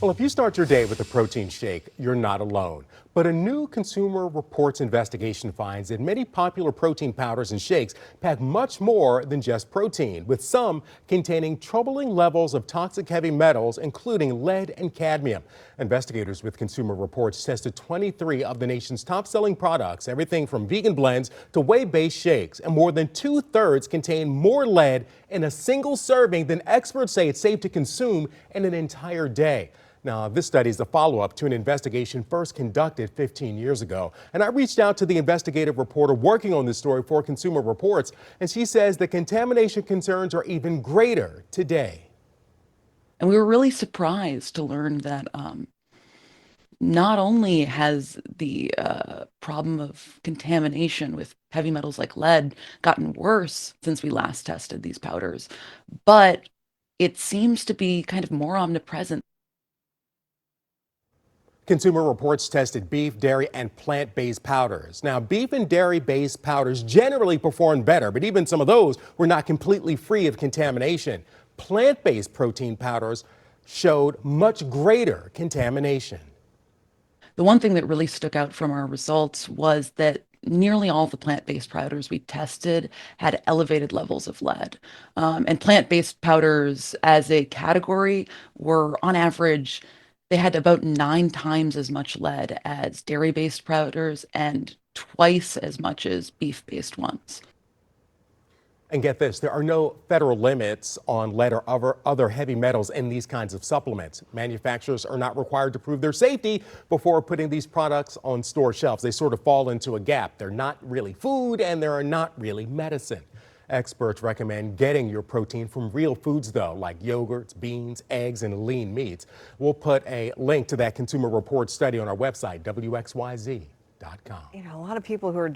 Well, if you start your day with a protein shake, you're not alone. But a new Consumer Reports investigation finds that many popular protein powders and shakes pack much more than just protein, with some containing troubling levels of toxic heavy metals, including lead and cadmium. Investigators with Consumer Reports tested 23 of the nation's top-selling products, everything from vegan blends to whey-based shakes, and more than two-thirds contain more lead in a single serving than experts say it's safe to consume in an entire day. Now, this study is a follow-up to an investigation first conducted 15 years ago. And I reached out to the investigative reporter working on this story for Consumer Reports, and she says the contamination concerns are even greater today. And we were really surprised to learn that not only has the problem of contamination with heavy metals like lead gotten worse since we last tested these powders, but it seems to be kind of more omnipresent. Consumer Reports tested beef, dairy, and plant-based powders. Now, beef and dairy-based powders generally perform better, but even some of those were not completely free of contamination. Plant-based protein powders showed much greater contamination. The one thing that really stuck out from our results was that nearly all the plant-based powders we tested had elevated levels of lead. And plant-based powders as a category were on average, they had about 9 times as much lead as dairy-based powders and twice as much as beef-based ones. And get this, there are no federal limits on lead or other heavy metals in these kinds of supplements. Manufacturers are not required to prove their safety before putting these products on store shelves. They sort of fall into a gap. They're not really food and they're not really medicine. Experts recommend getting your protein from real foods, though, like yogurts, beans, eggs, and lean meats. We'll put a link to that Consumer Reports study on our website, WXYZ.com. You know, a lot of people who are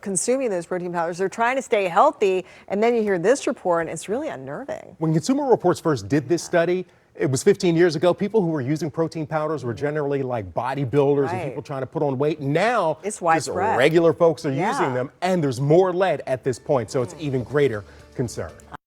consuming those protein powders, they're trying to stay healthy, and then you hear this report, and it's really unnerving. When Consumer Reports first did this study, it was 15 years ago. People who were using protein powders were generally like bodybuilders and people trying to put on weight. Now, it's widespread. Regular folks are using them, and there's more lead at this point, so it's even greater concern.